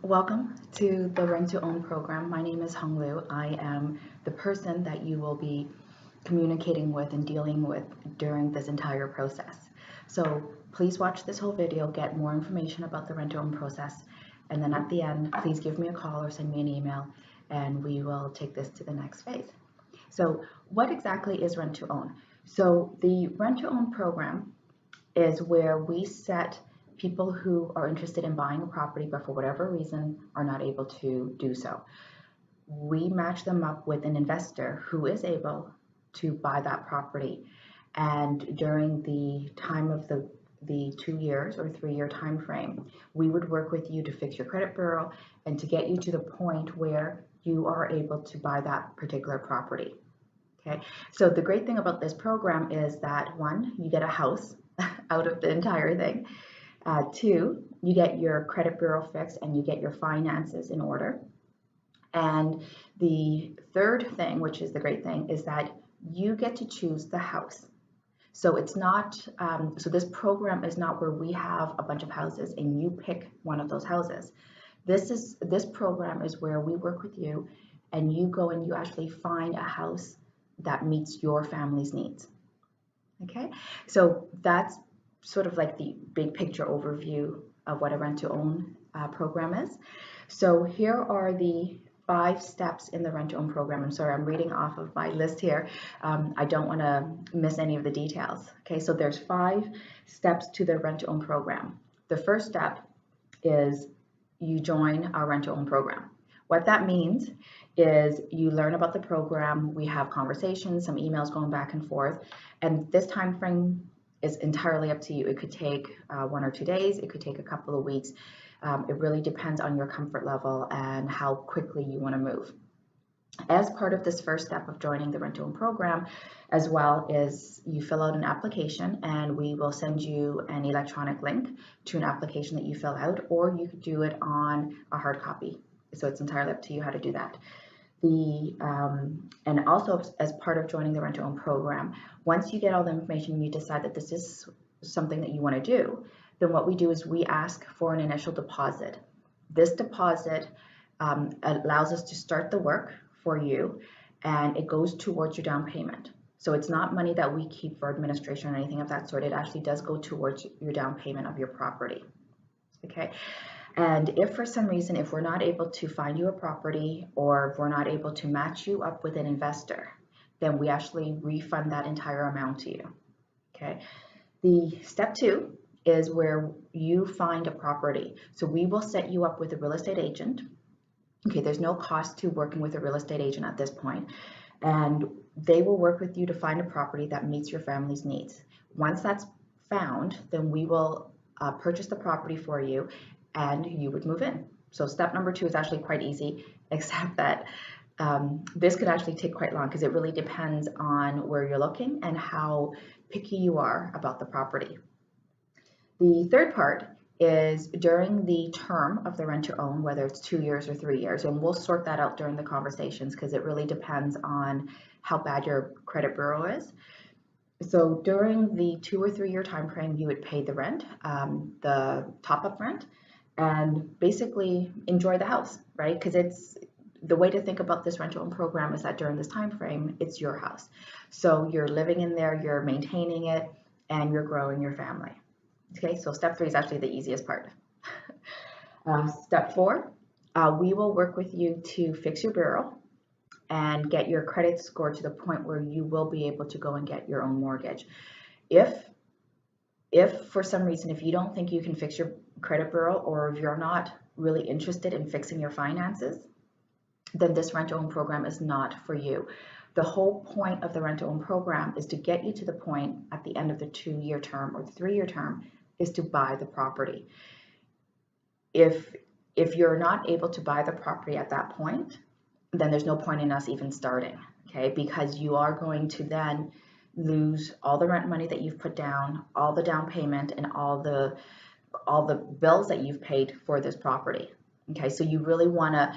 Welcome to the Rent to Own program. My name is Hong Lu. I am the person that you will be communicating with and dealing with during this entire process. So please watch this whole video, get more information about the Rent to Own process, and then at the end, please give me a call or send me an email and we will take this to the next phase. So what exactly is Rent to Own? So the Rent to Own program is where we set people who are interested in buying a property but for whatever reason are not able to do so. We match them up with an investor who is able to buy that property, and during the time of the 2 years or 3-year time frame, we would work with you to fix your credit bureau and to get you to the point where you are able to buy that particular property. Okay, so the great thing about this program is that one, you get a house out of the entire thing. Two, you get your credit bureau fixed and you get your finances in order. And the third thing, which is the great thing, is that you get to choose the house. So it's not, so this program is not where we have a bunch of houses and you pick one of those houses. This program is where we work with you and you go and you actually find a house that meets your family's needs. Okay, so that's sort of like the big picture overview of what a rent to own program is. So here are the 5 steps in the rent to own program. I'm sorry, I'm reading off of my list here. I don't want to miss any of the details. Okay, so there's 5 steps to the rent to own program. The first step is you join our rent to own program. What that means is you learn about the program, we have conversations, some emails going back and forth, and this time frame is entirely up to you. It could take 1 or 2 days, it could take a couple of weeks. It really depends on your comfort level and how quickly you want to move. As part of this first step of joining the Rent to Own program, as well, is you fill out an application and we will send you an electronic link to an application that you fill out, or you could do it on a hard copy. So it's entirely up to you how to do that. And also as part of joining the Rent to Own program, once you get all the information and you decide that this is something that you want to do, then what we do is we ask for an initial deposit. This deposit allows us to start the work for you, and it goes towards your down payment. So it's not money that we keep for administration or anything of that sort. It actually does go towards your down payment of your property. Okay. And if for some reason, if we're not able to find you a property or if we're not able to match you up with an investor, then we actually refund that entire amount to you. Okay. The step 2 is where you find a property. So we will set you up with a real estate agent. Okay, there's no cost to working with a real estate agent at this point, and they will work with you to find a property that meets your family's needs. Once that's found, then we will purchase the property for you and you would move in. So step number 2 is actually quite easy, except that this could actually take quite long because it really depends on where you're looking and how picky you are about the property. The third part is during the term of the rent to own, whether it's 2 years or 3 years, and we'll sort that out during the conversations because it really depends on how bad your credit bureau is. So during the 2 or 3 year time frame, you would pay the rent, the top-up rent, and basically enjoy the house, right? Because it's the way to think about this rent to own program is that during this time frame, it's your house. So you're living in there, you're maintaining it, and you're growing your family. Okay, so step 3 is actually the easiest part. Step 4, we will work with you to fix your bureau and get your credit score to the point where you will be able to go and get your own mortgage. If for some reason, if you don't think you can fix your credit bureau, or if you're not really interested in fixing your finances, then this rent to own program is not for you. The whole point of the rent to own program is to get you to the point at the end of the 2 year term or the 3 year term is to buy the property. If you're not able to buy the property at that point, then there's no point in us even starting, okay? Because you are going to then lose all the rent money that you've put down, all the down payment, and all the bills that you've paid for this property. Okay, so you really want to,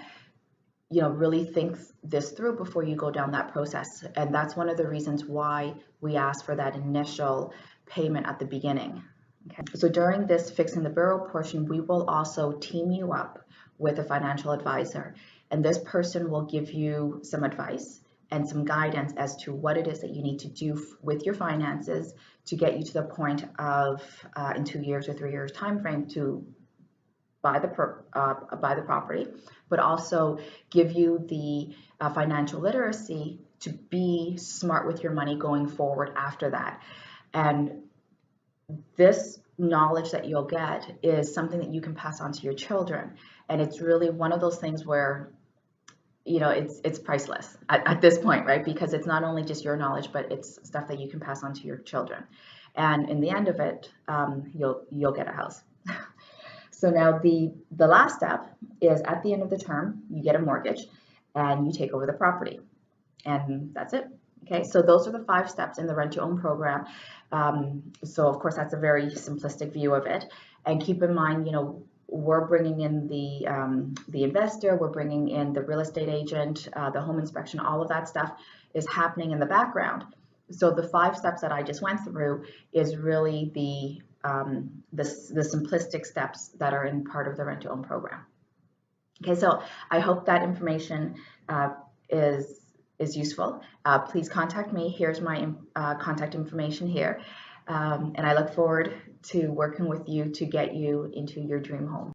really think this through before you go down that process. And that's one of the reasons why we ask for that initial payment at the beginning. Okay. So during this fixing the burrow portion, we will also team you up with a financial advisor, and this person will give you some advice and some guidance as to what it is that you need to do with your finances to get you to the point of in 2 years or 3 years time frame to buy the property, but also give you the financial literacy to be smart with your money going forward after that. And this knowledge that you'll get is something that you can pass on to your children. And it's really one of those things where, you know, it's priceless at this point, right? Because it's not only just your knowledge, but it's stuff that you can pass on to your children. And in the end of it, you'll get a house. So now the last step is at the end of the term, you get a mortgage and you take over the property. And that's it. Okay, so those are the 5 steps in the Rent to Own program. So of course, that's a very simplistic view of it. And keep in mind, you know, we're bringing in the investor, we're bringing in the real estate agent, the home inspection, all of that stuff is happening in the background. So the 5 steps that I just went through is really the simplistic steps that are in part of the Rent to Own program. Okay, so I hope that information is useful. Please contact me. Here's my contact information here. And I look forward to working with you to get you into your dream home.